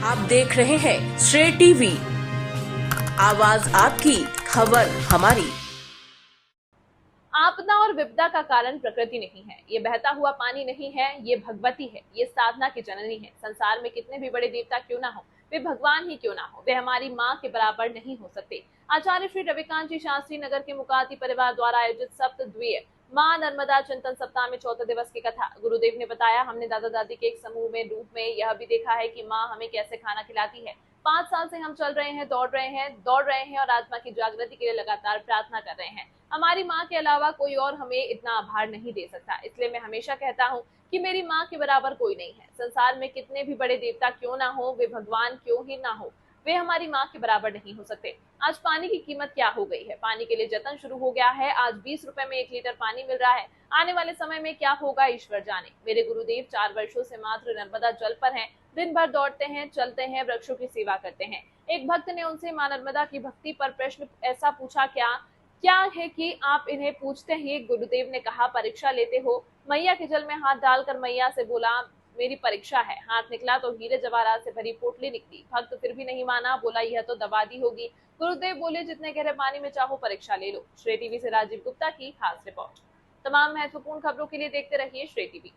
आप देख रहे हैं श्रेय टीवी, आवाज आपकी, खबर हमारी। आपदा और विपदा का कारण प्रकृति नहीं है, ये बहता हुआ पानी नहीं है, ये भगवती है, ये साधना की जननी है। संसार में कितने भी बड़े देवता क्यों ना हो, वे भगवान ही क्यों ना हो, वे हमारी माँ के बराबर नहीं हो सकते। आचार्य श्री रविकांत जी शास्त्री नगर के मुकाती परिवार द्वारा आयोजित सप्तद्वीय माँ नर्मदा चिंतन सप्ताह में चौथे दिवस की कथा। गुरुदेव ने बताया, हमने दादा दादी के एक समूह में रूप में यह भी देखा है कि माँ हमें कैसे खाना खिलाती है। 5 साल से हम चल रहे हैं, दौड़ रहे हैं और आत्मा की जागृति के लिए लगातार प्रार्थना कर रहे हैं। हमारी माँ के अलावा कोई और हमें इतना आभार नहीं दे सकता। इसलिए मैं हमेशा कहता हूँ कि मेरी माँ के बराबर कोई नहीं है। संसार में कितने भी बड़े देवता क्यों ना हो, वे भगवान क्यों ही ना हो, वे हमारी माँ के बराबर नहीं हो सकते। आज पानी की कीमत क्या हो गई है, पानी के लिए जतन शुरू हो गया है। आज 20 रुपए में 1 लीटर पानी मिल रहा है। आने वाले समय में क्या होगा ईश्वर जाने। मेरे गुरुदेव 4 वर्षों से मात्र नर्मदा जल पर हैं। दिन भर दौड़ते हैं, चलते हैं, वृक्षों की सेवा करते हैं। एक भक्त ने उनसे माँ नर्मदा की भक्ति पर प्रश्न ऐसा पूछा, क्या है कि आप इन्हें पूछते ही। गुरुदेव ने कहा, परीक्षा लेते हो। मैया के जल में हाथ डालकर मैया से बोला, मेरी परीक्षा है। हाथ निकला तो हीरे जवाहरात से भरी पोटली निकली। भक्त फिर भी नहीं माना, बोला यह तो दवा दी होगी। गुरुदेव बोले, जितने गहरे पानी में चाहो परीक्षा ले लो। श्रेय टीवी से राजीव गुप्ता की खास रिपोर्ट। तमाम महत्वपूर्ण खबरों के लिए देखते रहिए श्रेय टीवी।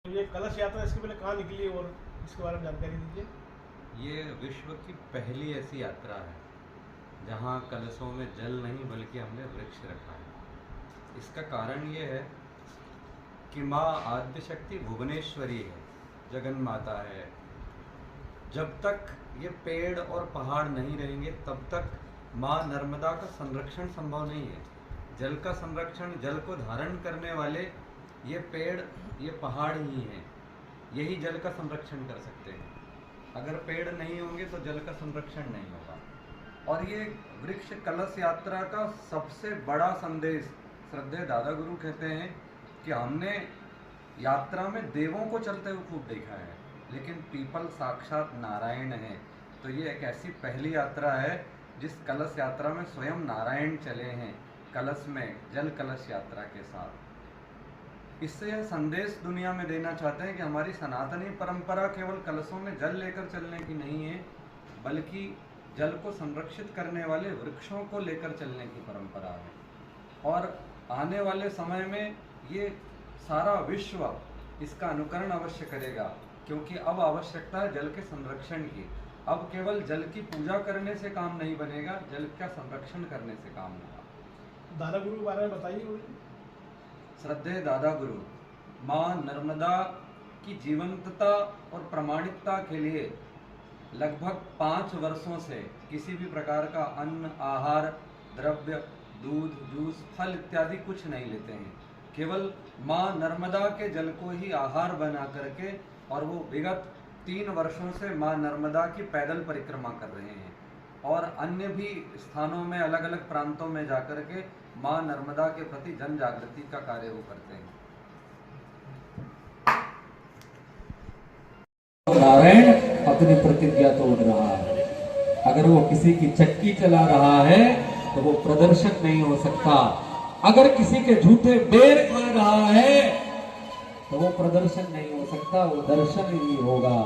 ये कलश यात्रा इसके पहले कहाँ निकली और इसके बारे में जानकारी दीजिए। ये विश्व की पहली ऐसी यात्रा है जहाँ कलशों में जल नहीं बल्कि हमने वृक्ष रखा है। इसका कारण ये है कि माँ आद्य शक्ति भुवनेश्वरी है, जगन माता है। जब तक ये पेड़ और पहाड़ नहीं रहेंगे तब तक माँ नर्मदा का संरक्षण संभव नहीं है। जल का संरक्षण, जल को धारण करने वाले ये पेड़, ये पहाड़ ही हैं। यही जल का संरक्षण कर सकते हैं। अगर पेड़ नहीं होंगे तो जल का संरक्षण नहीं होगा। और ये वृक्ष कलश यात्रा का सबसे बड़ा संदेश श्रद्धेय दादा गुरु कहते हैं कि हमने यात्रा में देवों को चलते हुए खूब देखा है, लेकिन पीपल साक्षात नारायण है। तो ये एक ऐसी पहली यात्रा है जिस कलश यात्रा में स्वयं नारायण चले हैं, कलश में, जल कलश यात्रा के साथ। इससे यह संदेश दुनिया में देना चाहते हैं कि हमारी सनातनी परंपरा केवल कलशों में जल लेकर चलने की नहीं है, बल्कि जल को संरक्षित करने वाले वृक्षों को लेकर चलने की परंपरा है। और आने वाले समय में ये सारा विश्व इसका अनुकरण अवश्य करेगा, क्योंकि अब आवश्यकता है जल के संरक्षण की। अब केवल जल की पूजा करने से काम नहीं बनेगा, जल का संरक्षण करने से काम होगा। दादा गुरु के बारे में बताइए। श्रद्धेय दादा गुरु माँ नर्मदा की जीवंतता और प्रामाणिकता के लिए लगभग 5 वर्षों से किसी भी प्रकार का अन्न, आहार, द्रव्य, दूध, जूस, फल इत्यादि कुछ नहीं लेते हैं। केवल माँ नर्मदा के जल को ही आहार बना करके, और वो विगत 3 वर्षों से माँ नर्मदा की पैदल परिक्रमा कर रहे हैं। और अन्य भी स्थानों में, अलग अलग प्रांतों में जाकर के माँ नर्मदा के प्रति जन जागृति का कार्य वो करते हैं। नारायण अपनी प्रतिज्ञा तोड़ रहा है। अगर वो किसी की चक्की चला रहा है तो वो प्रदर्शन नहीं हो सकता। अगर किसी के झूठे बेर खा रहा है तो वो प्रदर्शन नहीं हो सकता, वो दर्शन ही होगा।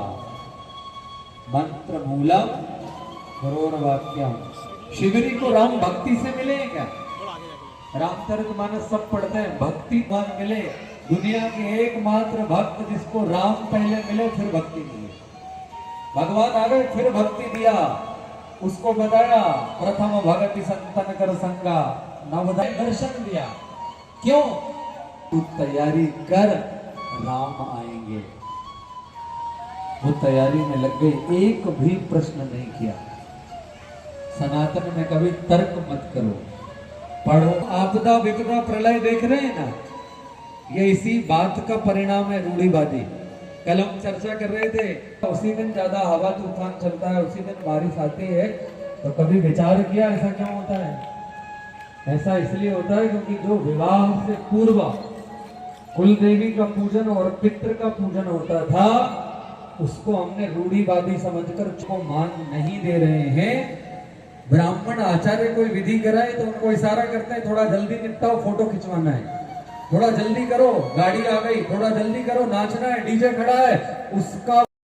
मंत्र मूलम गुरोर वाक्यम। शिवरी को राम भक्ति से मिले क्या? रामचरितमानस सब पढ़ते हैं, भक्ति मान मिले। दुनिया के एकमात्र भक्त जिसको राम पहले मिले फिर भक्ति मिले। भगवान आ गए फिर भक्ति दिया, उसको बताया प्रथम भगति संतन कर संगा, नवोदय दर्शन दिया। क्यों? तू तैयारी कर, राम आएंगे। वो तैयारी में लग गई, एक भी प्रश्न नहीं किया। सनातन में कभी तर्क मत करो, पढ़ो। आपदा विपदा प्रलय देख रहे हैं ना, ये इसी बात का परिणाम है, रूढ़िवादी। कल हम चर्चा कर रहे थे, उसी दिन ज्यादा हवा तूफान चलता है, उसी दिन बारिश आती है। तो कभी विचार किया ऐसा क्यों होता है? ऐसा इसलिए होता है क्योंकि जो विवाह से पूर्व कुल देवी का पूजन और पितृ का पूजन होता था, उसको हमने रूढ़िवादी समझकर उसको मान नहीं दे रहे हैं। ब्राह्मण आचार्य कोई विधि कराए तो उनको इशारा करते हैं, थोड़ा जल्दी निपटाओ, फोटो खिंचवाना है, थोड़ा जल्दी करो, गाड़ी आ गई, थोड़ा जल्दी करो, नाचना है, डीजे खड़ा है, उसका